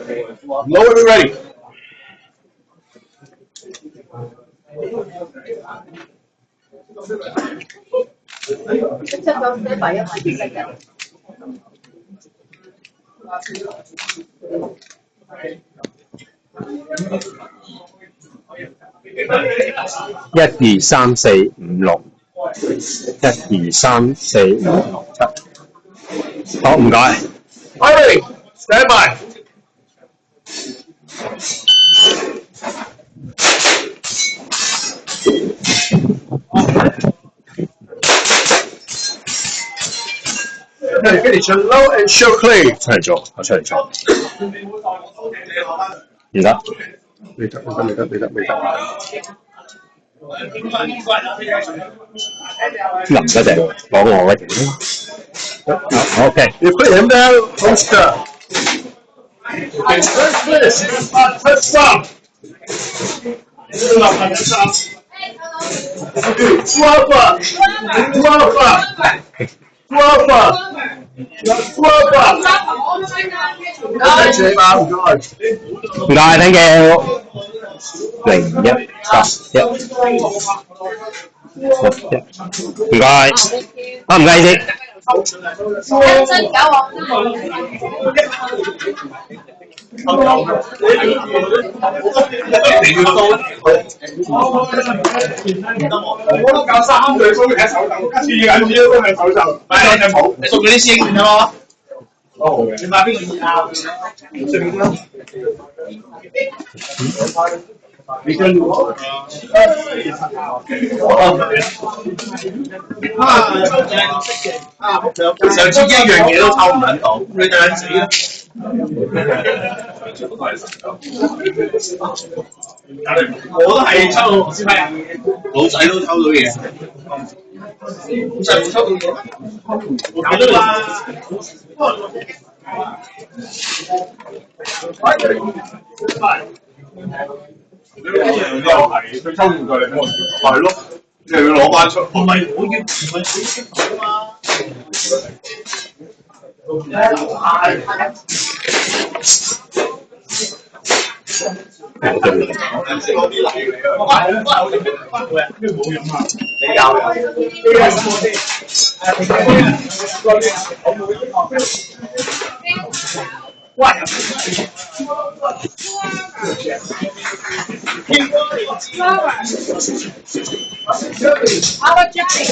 Lower me ready.一二三四五六，一二三四五六七。好，唔該。Hurry, stand by. Okay, finish low and show clean. 出嚟做，我出嚟做。唔得，未得。林一定講我嘅嘢。OK， You put him down, poster. Okay, first this. First stop. Okay, 唔該 ，thank you。0181，唔該，唔該先。我都教3對高嘅手袖，跟住緊住都係手袖，擺兩隻帽，你送嗰啲師兄咯。哦，你買邊個啊？隨便啦。你跟住我。上次一樣嘢都抽唔撚到，你等陣死啦！我都係抽到螺絲批，老仔都抽到嘢。老仔冇抽到嘢咩？有啦。呢樣又係佢抽完佢嚟，係咯，你又要攞翻出。唔係我要，唔係佢識到嘛？食嗰啲禮嚟啊！咩冇飲啊？你有啊？你係什麼先？我冇飲過。喂！Our Johnny.